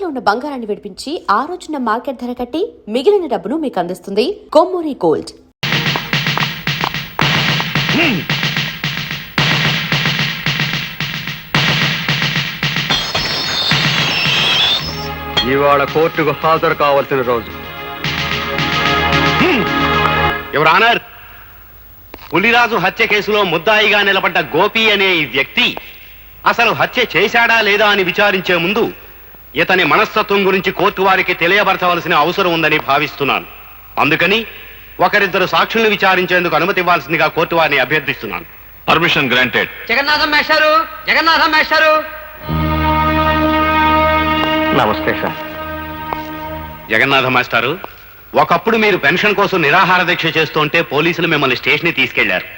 తాకట్లో ఉన్న బంగారాన్ని విడిపించి ఆ రోజున మార్కెట్ ధర కట్టి మిగిలిన డబ్బును మీకు అందిస్తుంది కొమ్మూరి గోల్డ్. ఇవాళ కోర్టుకు హాజరు కావాల్సిన రోజు. యువర్ ఆనర్, పులిరాజు హత్య కేసులో ముద్దాయిగా నిలబడ్డ గోపి అనే ఈ వ్యక్తి అసలు హత్య చేశాడా లేదా అని విచారించే ముందు ఇతని మనస్తత్వం గురించి కోర్టు వారికి తెలియబరచవలసిన అవసరం ఉందని భావిస్తున్నాను. అందుకని ఒకరిద్దరు సాక్షుల్ని విచారించేందుకు అనుమతి ఇవ్వాల్సిందిగా కోర్టు వారిని అభ్యర్థిస్తున్నాను. Permission granted. జగన్నాథం మేస్టారు, జగన్నాథం మేస్టారు. నమస్తే సార్. జగన్నాథ మాస్టారు, ఒకప్పుడు మీరు పెన్షన్ కోసం నిరాహార దీక్ష చేస్తుంటే పోలీసులు మిమ్మల్ని స్టేషన్ తీసుకెళ్లారు.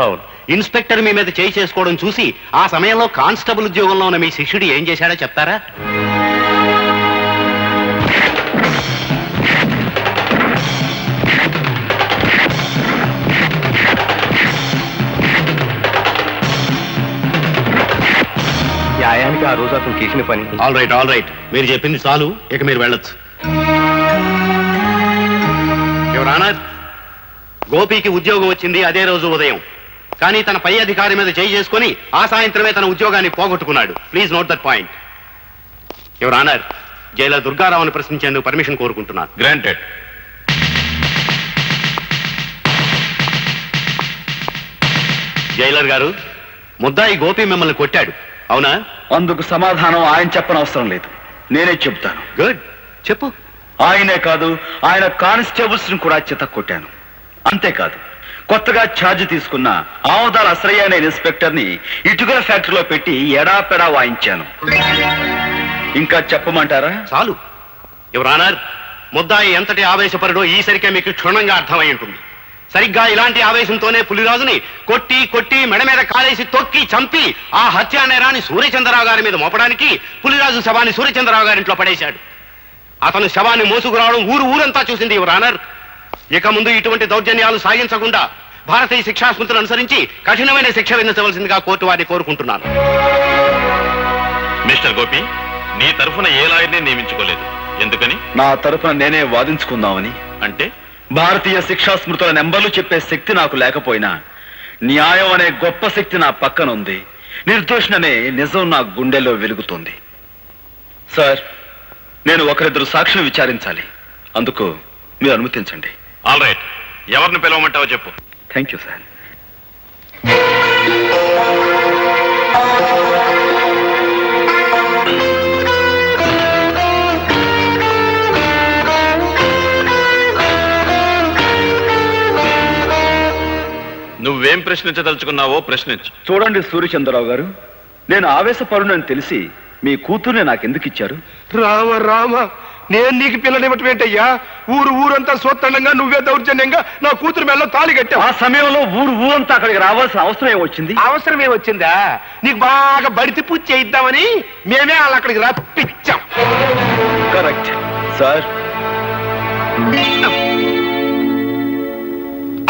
అవును. ఇన్స్పెక్టర్ మీ మీద చేయి చేసుకోవడం చూసి ఆ సమయంలో కానిస్టేబుల్ ఉద్యోగంలో ఉన్న మీ శిష్యుడు ఏం చేశాడో చెప్తారా? న్యాయానికి ఆ రోజు అతను చేసిన పని. ఆల్ రైట్, మీరు చెప్పింది చాలు, ఇక మీరు వెళ్ళొచ్చు. యువర్ ఆనర్, గోపికి ఉద్యోగం వచ్చింది అదే రోజు ఉదయం. కానీ తన పై అధికారి మీద చేయి చేసుకుని ఆ సాయంత్రమే తన ఉద్యోగాన్ని పోగొట్టుకున్నాడు. Please note that point. Your honour, jailer దుర్గారావుని ప్రశ్నించేందుకు పర్మిషన్ కోరుకుంటున్నాను. గ్రాంటెడ్. జైలర్ గారు, ముద్దాయి గోపి మిమ్మల్ని కొట్టాడు, అవునా? అందుకు సమాధానం ఆయన చెప్పనవసరం లేదు, నేనే చెప్తాను. గుడ్, చెప్పు. ఆయనే కాదు, ఆయన కానిస్టేబుల్స్ ని కూడా చిత కొట్టాను. అంతేకాదు, కొత్తగా ఛార్జ్ తీసుకున్న ఆమదాల అశ్రయ్య అనే ఇన్స్పెక్టర్ ని ఇటుకల ఫ్యాక్టరీలో పెట్టి ఎడాపెడా వాయించాను. ఇంకా చెప్పమంటారా? చాలు. యువర్ ఆనర్, ముద్దాయి ఎంతటి ఆవేశపరుడో ఈసరికే మీకు క్షుణ్ణంగా అర్థమై ఉంటుంది. సరిగ్గా ఇలాంటి ఆవేశంతోనే పులిరాజుని కొట్టి కొట్టి మెడ మీద కాలేసి తొక్కి చంపి ఆ హత్యా నేరాన్ని సూర్యచంద్రరావు గారి మీద మోపడానికి పులిరాజు శవాన్ని సూర్యచంద్రరావు గారింట్లో పడేశాడు. అతను శవాన్ని మోసుకురావడం ఊరంతా చూసింది యువర్ ఆనర్. ఇక ముందు ఇటువంటి దౌర్జన్యాలు సాగించకుండా భారతీయ శిక్షా స్మృతులను అనుసరించి కఠినమైన శిక్ష విధించవలసిందిగా కోర్టు వారిని కోరుకుంటున్నాను. మిస్టర్ గోపి, నీ తరఫున ఏ లాయర్ని నియమించుకోలేదు, ఎందుకని? నా తరఫున నేనే వాదించుకుందామని. అంటే భారతీయ శిక్షా స్మృతుల నెంబర్లు చెప్పే శక్తి నాకు లేకపోయినా న్యాయం అనే గొప్ప శక్తి నా పక్కన ఉంది. నిర్దోషణనే నిజం నా గుండెల్లో వెలుగుతుంది. సార్, నేను ఒకరిద్దరు సాక్షులు విచారించాలి. అందుకు మీరు అనుమతించండి. ఆల్ రైట్, ఎవరిని పిలవమంటావో చెప్పు. Thank you sir. నువ్వేం ప్రశ్నించదలుచుకున్నావో ప్రశ్నించు. చూడండి సూర్యచంద్రరావు గారు, నేను ఆవేశపరునని తెలిసి మీ కూతుర్ని నాకెందుకు ఇచ్చారు? రామ రామ, నేను నీకు పిల్లనివ్వటం ఏంటయ్యా? ఊరంతా సోత్తండంగా నువ్వే దౌర్జన్యంగా నా కూతురు మెల్ల తాళి కట్టావు. ఆ సమయంలో ఊరంతా అక్కడికి రావాల్సిన అవసరం ఏమొచ్చింది? అవసరం ఏమొచ్చిందా? నీకు బాగా బడితి పూజ చేయిద్దామని మేమే వాళ్ళు అక్కడికి రప్పించాం. Correct sir.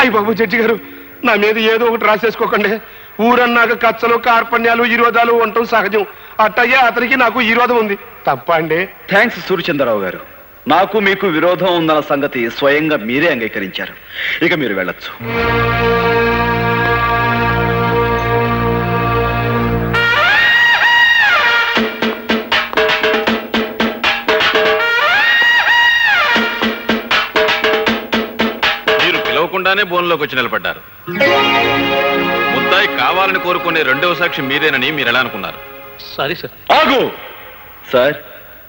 అయ్య బాబు జడ్జి గారు, నా మీద ఏదో ఒకటి రాసేసుకోకండి. ఊరన్నాక కచ్చలు కార్పణ్యాలు విరోధాలు ఉండటం సహజం. అట్టయ్యా అతనికి నాకు విరోధం ఉంది. తప్ప అండి? థ్యాంక్స్ సూర్యచంద్రరావు గారు, నాకు మీకు విరోధం ఉందన్న సంగతి స్వయంగా మీరే అంగీకరించారు. ఇక మీరు వెళ్ళొచ్చు. మీరు పిలవకుండానే బోన్లోకి వచ్చి నిలబడ్డారు. ముద్దాయి కావాలని కోరుకునే రెండవ సాక్షి మీరేనని మీరు ఎలా అనుకున్నారు? Sorry sir. ఆగు సార్,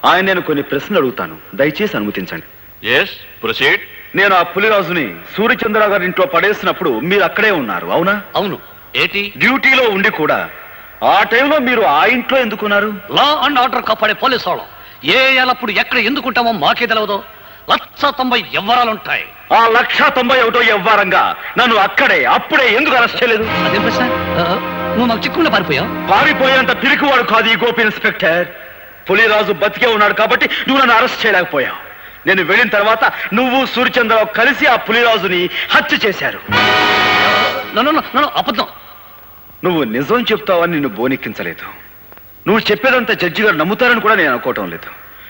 ఆయన నేను కొన్ని ప్రశ్నలు అడుగుతాను, దయచేసి అనుమతించండి. Yes, proceed. నేను ఆ పులిరాజుని సూర్యచంద్రరావు గారి ఇంట్లో పడేసినప్పుడు మీరు అక్కడే ఉన్నారు, అవునా? అవును. ఏంటి? డ్యూటీలో ఉండి కూడా ఆ టైంలో మీరు ఆ ఇంట్లో ఎందుకున్నారు? లా అండ్ ఆర్డర్ కాపాడే పోలీసు వాళ్ళం ఏ ఎల్లప్పుడు ఎక్కడ ఎందుకుంటామో మాకే తెలవదు. 190 ఎవ్వరాలుంటాయి. ఆ 191 ఎవ్వారంగా నన్ను అప్పుడే ఎందుకు అరెస్ట్ చేయలేదు? అదేం ప్రశ్న? నువ్వు మాకు చిక్కుకుండా పారిపోయావు. పారిపోయేంత పిరికివాడు కాదు ఈ గోపి ఇన్స్పెక్టర్. పులిరాజు బతికే ఉన్నాడు కాబట్టి నువ్వు నన్ను అరెస్ట్ చేయలేకపోయావు. నేను వెళ్ళిన తర్వాత నువ్వు సూర్యచంద్రరావు కలిసి ఆ పులిరాజుని హత్య చేశారు. అబద్ధం. నువ్వు నిజం చెప్తావని నిన్ను బోనెక్కించలేదు. నువ్వు చెప్పేదంతా జడ్జి గారు నమ్ముతారని కూడా నేను అనుకోవటం లేదు.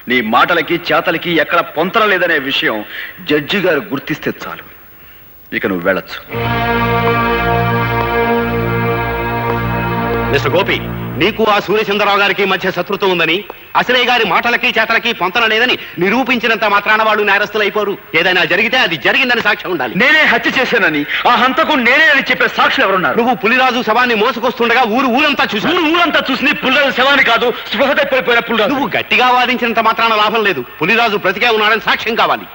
నీ మాటలకి చేతలకి ఎక్కడ పొంతన లేదనే విషయం జడ్జి గారు గుర్తిస్తే చాలు. ఇక నువ్వు వెళ్ళొచ్చు. మిస్టర్ గోపి, నీకు ఆ సూర్యచంద్రరావు గారికి మధ్య శత్రుత్వం ఉందని, అసలే గారి మాటలకి చేతలకి పొంతన లేదని నిరూపించినంత మాత్రాన వాళ్ళు నేరస్తులైపోరు. ఏదైనా జరిగితే అది జరిగిందని సాక్ష్యం ఉండాలి. నేనే హత్య చేశానని, ఆ హంతకు నేనే అని చెప్పే సాక్షులు ఎవరున్నారు? నువ్వు పులిరాజు శవాన్ని మోసుకొస్తుండగా ఊరంతా చూసి పులిరాజు శవాన్ని కాదు, స్పృహ తప్పిపోయిన పులిరాజు. నువ్వు గట్టిగా వాదించినంత మాత్రాన లాభం లేదు. పులిరాజు బ్రతికే ఉన్నాడని సాక్ష్యం కావాలి.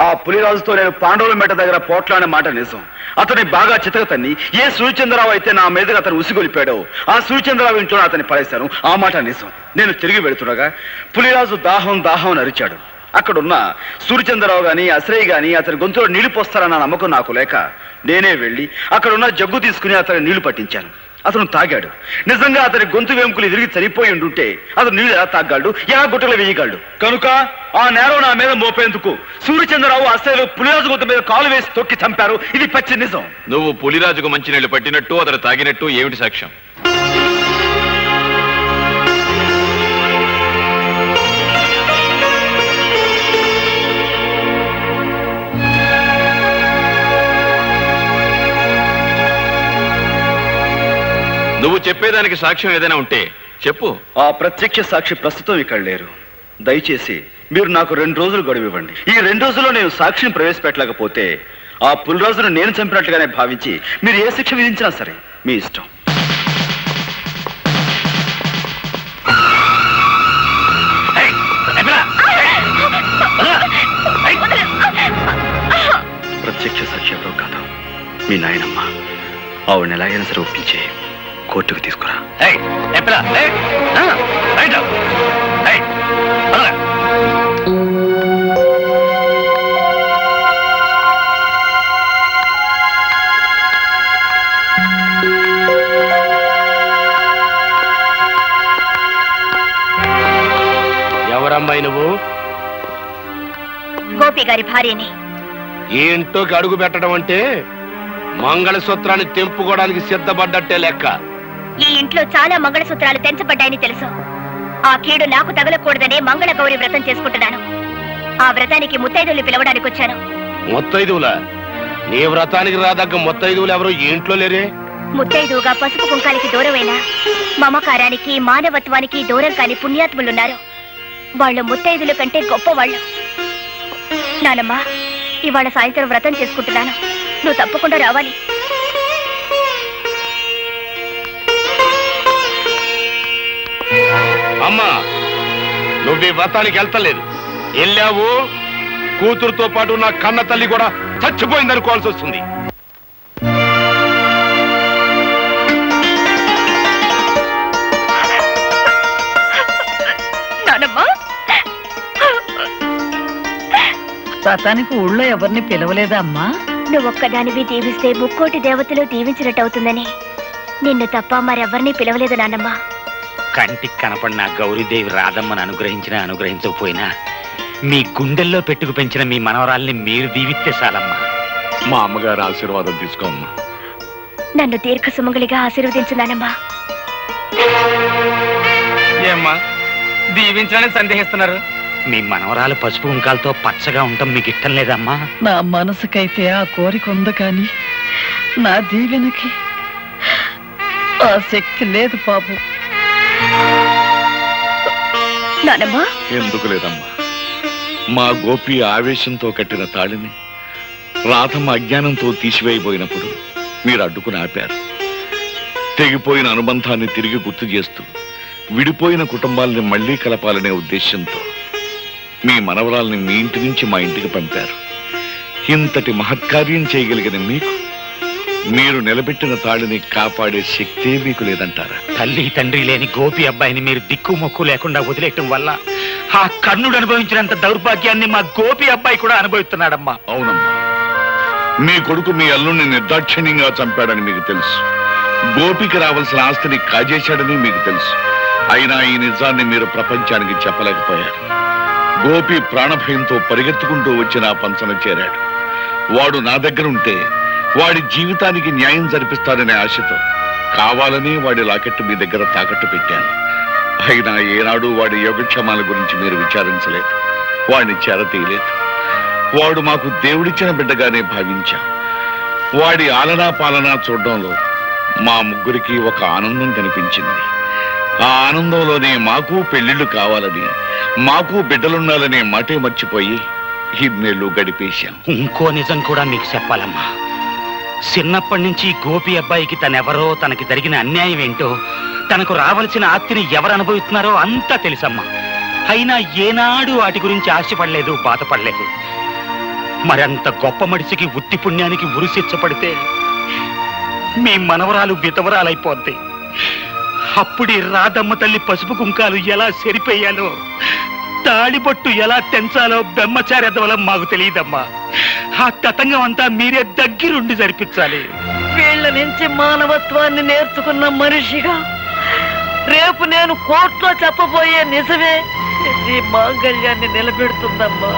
ఆ పులిరాజుతో నేను పాండవుల మెట్ట దగ్గర పోట్లాడే మాట నిజం. అతని బాగా చితకతన్ని ఏ సూర్యచంద్రరావు అయితే నా మీదుగా అతను ఉసిగొలిపాడో ఆ సూర్యచంద్రరావు ఇంట్లో అతన్ని పడేశాను. ఆ మాట నిజం. నేను తిరిగి వెళుతుండగా పులిరాజు దాహం దాహం అని అరిచాడు. అక్కడున్న సూర్యచంద్రరావు గాని అశ్రయ్ గాని అతని గొంతులో నీళ్లు పోస్తారన్న నమ్మకం నాకు లేక నేనే వెళ్ళి అక్కడున్న జగ్గు తీసుకుని అతని నీళ్లు పట్టించాను. అతను తాగాడు. నిజంగా అతని గొంతు వెంకులు తిరిగి చనిపోయి ఉండుంటే అతను నీళ్లు ఎలా తాగలడు, ఎలా గుట్టలు వేయగలడు? కనుక ఆ నేరం నా మీద మోపేందుకు సూర్యచంద్రరావు అసలు పులిరాజు గొంతు మీద కాలు వేసి తొక్కి చంపారు. ఇది పచ్చి నిజం. నువ్వు పులిరాజుకు మంచినీళ్లు పట్టినట్టు అతను తాగినట్టు ఏమిటి సాక్ష్యం? నువ్వు చెప్పేదానికి సాక్ష్యం ఏదైనా ఉంటే చెప్పు. ఆ ప్రత్యక్ష సాక్షి ప్రస్తుతం ఇక్కడ లేరు. దయచేసి మీరు నాకు 2 రోజులు గడువు ఇవ్వండి. ఈ 2 రోజుల్లో నేను సాక్షిని ప్రవేశపెట్టలేకపోతే ఆ పులిరాజును నేను చంపినట్లుగానే భావించి మీరు ఏ శిక్ష విధించినా సరే మీ ఇష్టం. ప్రత్యక్ష సాక్షి ఎవరో కాదు, మీ నాయనమ్మ. ఆవిడని ఎలాగైనా సరే ఒప్పించి కోర్టుకు తీసుకురా. ఎవరమ్మాయి నువ్వు? గోపి గారి భార్యని. ఈ ఇంట్లోకి అడుగు పెట్టడం అంటే మంగళసూత్రాన్ని తెంపుకోవడానికి సిద్ధపడ్డట్టే లెక్క. ఈ ఇంట్లో చాలా మంగళసూత్రాలు తెంచబడ్డాయని తెలుసు. ఆ కీడు నాకు తగలకూడదనే మంగళ గౌరి వ్రతం చేసుకుంటున్నాను. ఆ వ్రతానికి ముత్తైదువులు పిలవడానికి వచ్చాను. ముత్తైదువులా? నీ వ్రతానికి రాదగ్గ ముత్తైదువులు ఎవరు ఈ ఇంట్లో లేరే? ముత్తైదువుగా పసుపు కుంకాలకి దూరమైన, మమకారానికి మానవత్వానికి దూరం కాని పుణ్యాత్ములున్నారు. వాళ్ళు ముత్తైదుల కంటే గొప్పవాళ్ళు. నానమ్మా, ఇవాళ సాయంత్రం వ్రతం చేసుకుంటున్నాను. నువ్వు తప్పకుండా రావాలి. అమ్మా, నువ్వు ఈ వ్రతానికి వెళ్తలేదు. వెళ్ళావు, కూతురుతో పాటు నా కన్న తల్లి కూడా చచ్చిపోయిందనుకోవాల్సి వస్తుంది. వ్రతానికి ఊళ్ళో ఎవరిని పిలవలేదా అమ్మా? నువ్వొక్కదానివి దీవిస్తే ముక్కోటి దేవతలు దీవించినట్టవుతుందని నిన్ను తప్ప మరెవరిని పిలవలేదు నాన్నమ్మా. కంటికి కనపడిన గౌరీదేవి రాధమ్మను అనుగ్రహించకపోయినా మీ గుండెల్లో పెట్టుకు పెంచిన మీ మనవరాల్ని మీరు దీవిస్తే చాలమ్మా. మా అమ్మగారు ఆశీర్వాదం తీసుకోమ్మా. నన్ను దీర్ఘ సుమంగళిగా ఆశీర్వదించు నానమ్మా. ఏమ్మా దీవించాలని సందేహిస్తున్నారు? మీ మనవరాలు పసుపు కుంకాలతో పచ్చగా ఉండటం మీకు ఇష్టం లేదమ్మా? నా మనసుకైతే ఆ కోరిక ఉంది, కానీ నా దీవెనకి ఆ శక్తి లేదు బాబు. నానమ్మా, ఎందుకు లేదమ్మా? మా గోపి ఆవేశంతో కట్టిన తాళిని రాధమ్మ అజ్ఞానంతో తీసివేయబోయినప్పుడు మీరు అడ్డుకుని ఆపారు. తెగిపోయిన అనుబంధాన్ని తిరిగి గుర్తు చేస్తూ విడిపోయిన కుటుంబాలని మళ్లీ కలపాలనే ఉద్దేశంతో మీ మనవరాల్ని మీ ఇంటి నుంచి మా ఇంటికి పంపారు. ఇంతటి మహత్కార్యం చేయగలిగిన మీకు మీరు నిలబెట్టిన తాళిని కాపాడే శక్తే మీకు లేదంటారా? తల్లి తండ్రి లేని గోపి అబ్బాయిని మీరు దిక్కు మొక్కు లేకుండా వదిలేయటం వల్ల ఆ కర్ణుడు అనుభవించినంత దౌర్భాగ్యాన్ని మా గోపి అబ్బాయి కూడా అనుభవిస్తున్నాడమ్మా. అవునమ్మా, మీ కొడుకు మీ అల్లుణ్ణి నిర్దాక్షిణ్యంగా చంపాడని మీకు తెలుసు. గోపికి రావాల్సిన ఆస్తిని కాజేశాడని మీకు తెలుసు. అయినా ఈ నిజాన్ని మీరు ప్రపంచానికి చెప్పలేకపోయారు. గోపి ప్రాణభయంతో పరిగెత్తుకుంటూ వచ్చి నా పంచన చేరాడు. వాడు నా దగ్గర ఉంటే వాడి జీవితానికి న్యాయం జరిపిస్తాడనే ఆశతో కావాలని వాడి లాకెట్టు మీ దగ్గర తాకట్టు పెట్టాను. అయినా ఏనాడు వాడి యోగక్షేమాల గురించి మీరు విచారించలేదు, వాడిని చేరతీయలేదు. వాడు మాకు దేవుడిచ్చిన బిడ్డగానే భావించాం. వాడి ఆలనా పాలనా చూడడంలో మా ముగ్గురికి ఒక ఆనందం కనిపించింది. ఆ ఆనందంలోనే మాకు పెళ్లిళ్ళు కావాలని, మాకు బిడ్డలుండాలనే మాటే మర్చిపోయి ఇన్నేళ్లు గడిపేశాం. ఇంకో నిజం కూడా మీకు చెప్పాలమ్మా. చిన్నప్పటి నుంచి గోపి అబ్బాయికి తనెవరో, తనకి జరిగిన అన్యాయం ఏంటో, తనకు రావాల్సిన ఆస్తిని ఎవరు అనుభవిస్తున్నారో అంతా తెలుసమ్మా. అయినా ఏనాడు వాటి గురించి ఆశపడలేదు, బాధపడలేదు. మరంత గొప్ప మనిషికి ఉత్తి పుణ్యానికి ఉరిశిచ్చపడితే మీ మనవరాలు విధవరాలైపోద్ది. అప్పుడే రాధమ్మ తల్లి పసుపు కుంకాలు ఎలా సరిపోయాలో, తాళిబొట్టు ఎలా తెంచాలో బ్రహ్మచార్యత మాకు తెలియదమ్మా. ఆ తతంగం అంతా మీరే దగ్గరుండి జరిపించాలి. వీళ్ళ నుంచి మానవత్వాన్ని నేర్చుకున్న మనిషిగా రేపు నేను కోర్టులో చెప్పబోయే నిజమే ఈ మాంగళ్యాన్ని నిలబెడుతుందమ్మా.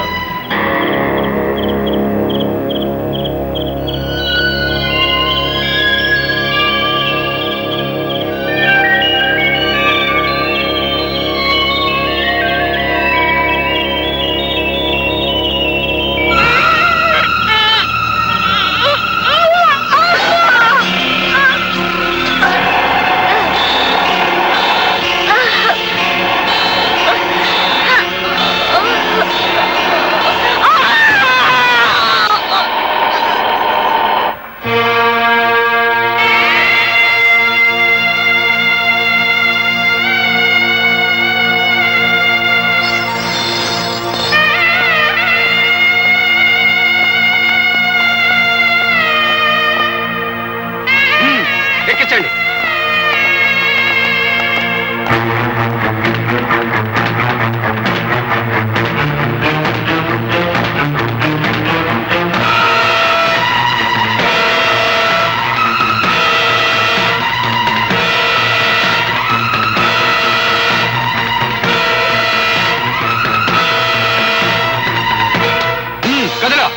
ఎక్కించండి. కదలా.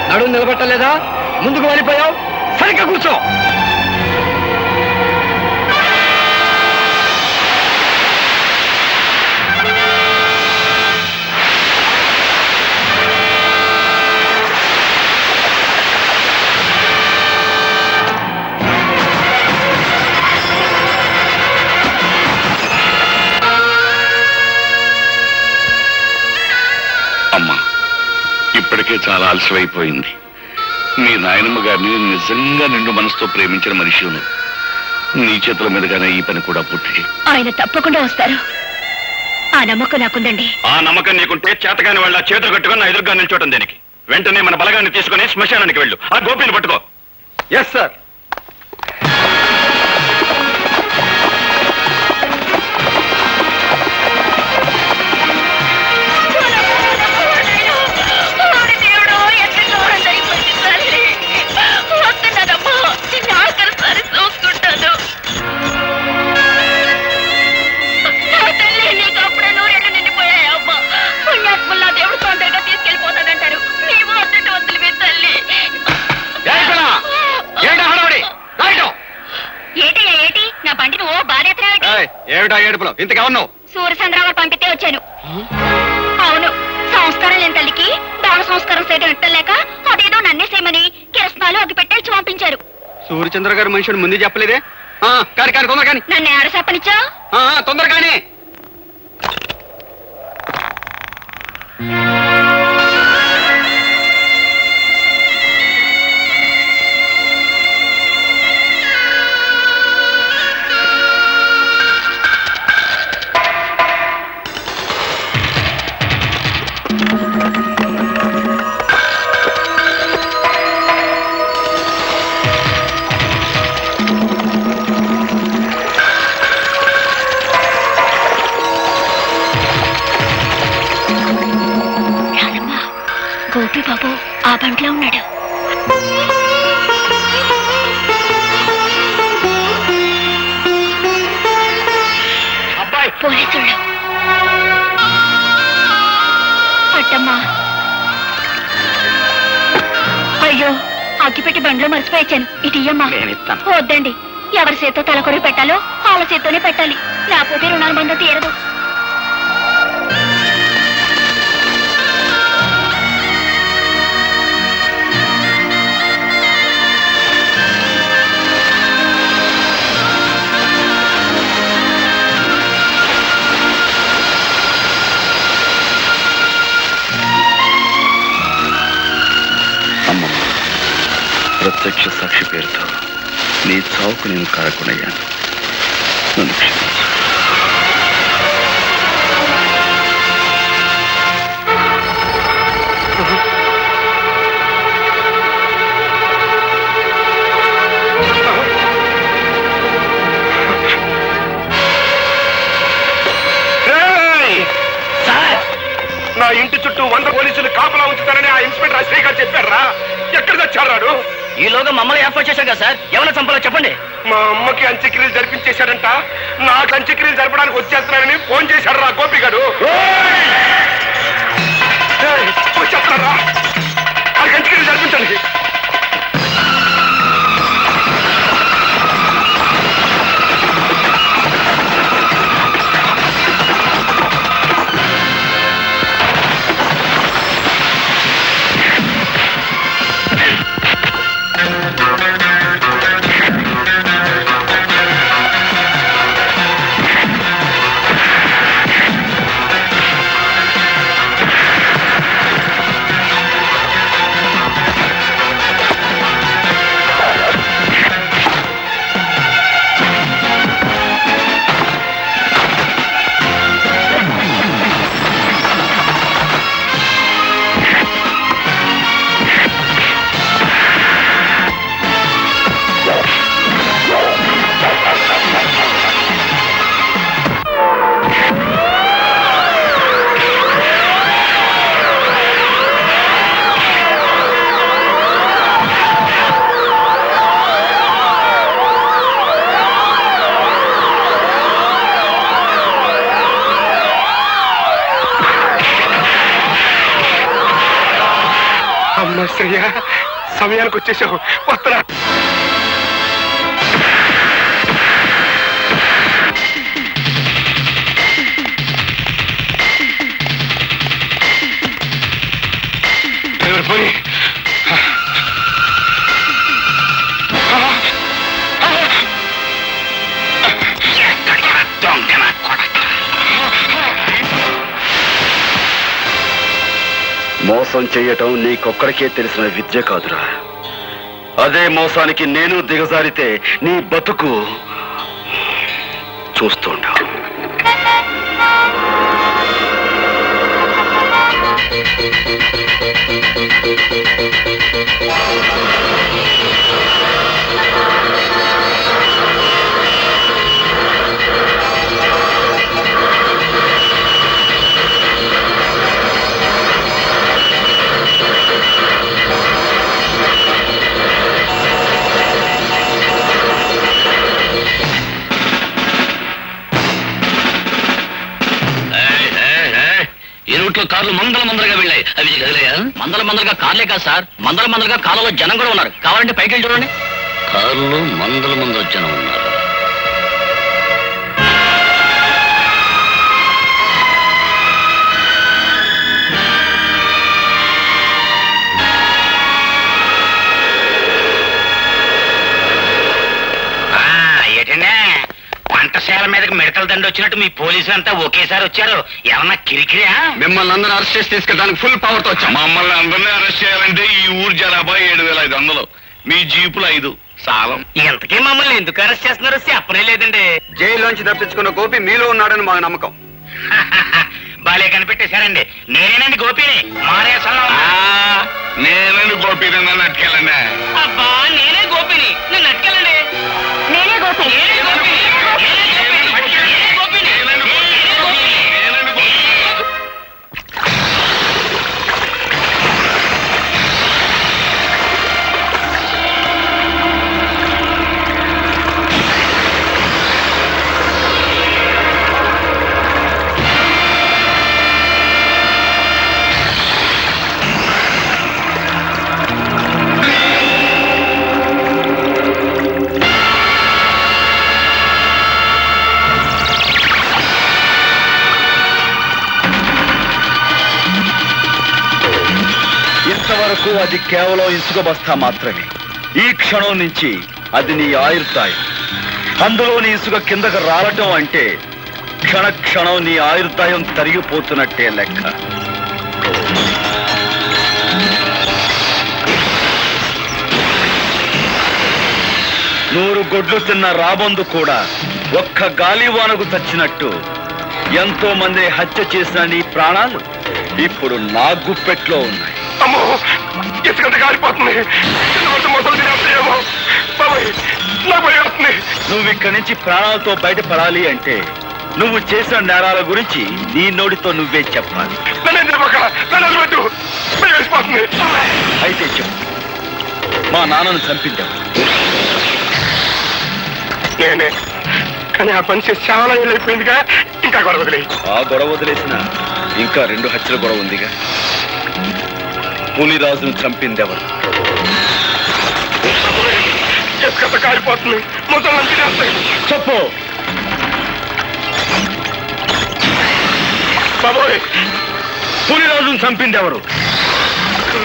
నడుము నిలబట్టలేదా? ముందుకు వెళ్ళిపోయావు, సరిగ్గా కూర్చో. అమ్మా, ఇప్పటికే చాలా ఆలస్యమైపోయింది. మీ నాయనమ్మ గారిని నిజంగా నిండు మనసుతో ప్రేమించిన మనిషి నీ చేతుల మీదుగానే ఈ పని కూడా పూర్తి చేయి. ఆయన తప్పకుండా వస్తారు, ఆ నమ్మకం నాకుందండి. ఆ నమ్మకం నీకుంటే చేతగాని వాళ్ళ చేతులు కట్టుకుని నా ఎదురుగా నిల్చోటం దేనికి? వెంటనే మన బలగాన్ని తీసుకుని శ్మశానానికి వెళ్ళు. ఆ గోపిని పట్టుకో. Yes sir. ఏమిటా ఏడుపులో? ఇంతకెవన్నావు? సూర్యచంద్రరావు పంపితే వచ్చాను. అవును, సంస్కారం లేని తల్లికి దాన సంస్కారం చేయడం ఎట్టలేక అదేదో నన్నే చేయమని కిరసనాలు అగ్గి పెట్టేసి పంపించారు. సూర్యచంద్ర గారు మనుషుడు ముందు చెప్పలేదే? కాని కాని తొందర కాని. నన్ను ఎవరు చెప్పనిచ్చా? తొందర కాని. గోపి బాబు ఆ బంట్లో ఉన్నాడు. అబ్బాయి పోలీసుళ్ళు. అట్టమ్మా, అయ్యో అగ్గిపెట్టి బండ్లో మర్చిపోయాను. ఇటు ఇయ్యమ్మా. నేను ఇస్తాను. వద్దండి, ఎవరి చేత్తో తలకొరి పెట్టాలో వాళ్ళ చేత్తోనే పెట్టాలి, లేకపోతే రుణానుబంధం తీరదు. అమ్మమ్మ, ప్రత్యక్ష సాక్షి పేరుతో నీ చావుకు నేను కారకునయ్యాను. నన్ను క్షమించు. నా ఇంటి చుట్టూ 100 పోలీసులు కాపలా ఉంచుతారని ఆ ఇన్స్పెక్టర్ అశ్రీ గారు చెప్పారా? ఎక్కడ తెచ్చాడు? ఈలోగా మమ్మల్ని ఏర్పాటు చేశాం కదా సార్, ఎవరైనా చంపాలో చెప్పండి. మా అమ్మకి అంత్యక్రియలు జరిపించేశాడంట. నాకు అంత్యక్రియలు జరపడానికి వచ్చేస్తున్నానని ఫోన్ చేశాడు రా గోపి గారు. వచ్చేస్తారా? వాళ్ళకి అంత్యక్రియలు జరిపించండి. శ్రేయ, సమయానికి వచ్చేసావు. వస్తున్నా. డ్రైవర్ పోనీ. మోసం చెయ్యటం నీకొక్కడికే తెలిసిన విద్య కాదురా. అదే మోసానికి నేను దిగజారితే నీ బతుకు చూస్తుండవు. కార్లు మందలుగా వెళ్ళాయి. అవి కదిలేయా? మందలుగా కార్లే కాదు సార్, మందలుగా కాలంలో జనం కూడా ఉన్నారు. కావాలంటే పైకి వెళ్ళి చూడండి. కార్లు మందల జనం ఉన్నారు. వంటశాల మీదకి మిడతల దండ వచ్చినట్టు మీ పోలీసులు అంతా ఒకేసారి వచ్చారు. ఏమన్నా కిరికిరియా? మిమ్మల్ని అందరూ అరెస్ట్ చేసి తీసుకెళ్ళడానికి ఫుల్ పవర్ తో వచ్చాం. మమ్మల్ని అందరినీ అరెస్ట్ చేయాలంటే ఈ ఊరు జనాభా 7,500, మీ జీపులు 5 సాలం. ఇంతకీ మమ్మల్ని ఎందుకు అరెస్ట్ చేస్తున్నారో చెప్పనే లేదండి. జైల్లోంచి తప్పించుకున్న గోపి మీలో ఉన్నాడని మాకు నమ్మకం. బాలే కనిపెట్టేశారండి. నేనేనండి గోపిని. మారేసంలో నేనండి గోపి, నన్ను అట్టుకెళ్ళండి. అబ్బా, నేనే గోపిని, నన్ను అట్టుకెళ్ళండి. నేనే గోపి. వరకు అది కేవలం ఇసుక బస్తా మాత్రమే. ఈ క్షణం నుంచి అది నీ ఆయుర్దాయం. అందులోని ఇసుక కిందకు రావటం అంటే క్షణ క్షణం నీ ఆయుర్దాయం తరిగిపోతున్నట్టే లెక్క. నూరు గొడ్లు తిన్న రాబందు కూడా ఒక్క గాలివానకు చచ్చినట్టు ఎంతో మంది హత్య చేసిన నీ ప్రాణాలు ఇప్పుడు నా గుప్పెట్లో ఉన్నాయి. అమ్మో, ఇసుకంత కాలిపోతుంది. నువ్వు ఇక్కడి నుంచి ప్రాణాలతో బయటపడాలి అంటే నువ్వు చేసిన నేరాల గురించి నీ నోటితో నువ్వే చెప్పాలి. అయితే చెప్పు, మా నాన్నను చంపించావు. నేనే, కానీ ఆ పని చేసి చాలా అయిపోయిందిగా. ఇంకా గొడవ వదిలే. ఆ గొడవ వదిలేసిన ఇంకా 2 హత్యల గొడవ ఉందిగా. పులిరాజును చంపింది ఎవరు? ఎక్కడ కాలిపోతుంది. ముసలి చెప్పు. బాబోయ్, పులిరాజును చంపింది ఎవరు?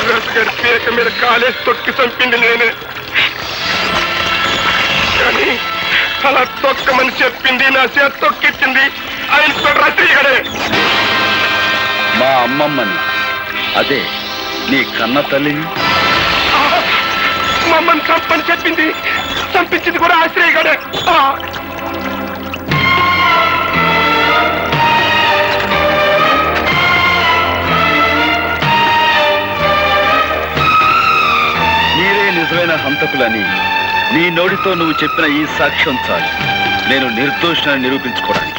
రసగడి పీక మీద కాలేసి తొక్కి చంపింది నేనే. కానీ అలా తొక్కమని చెప్పింది, నా చేత తొక్కిచ్చింది ఆయన రసగడే. మా అమ్మమ్మని, అదే నీ కన్న తల్లిని. మమ్మల్ని చంపని చెప్పింది, చంపించింది కూడా ఆశ్రయగాడే. మీరే నిజమైన హంతకులని నీ నోటితో నువ్వు చెప్పిన ఈ సాక్ష్యం చాలు నేను నిర్దోషాన్ని నిరూపించుకోవడానికి.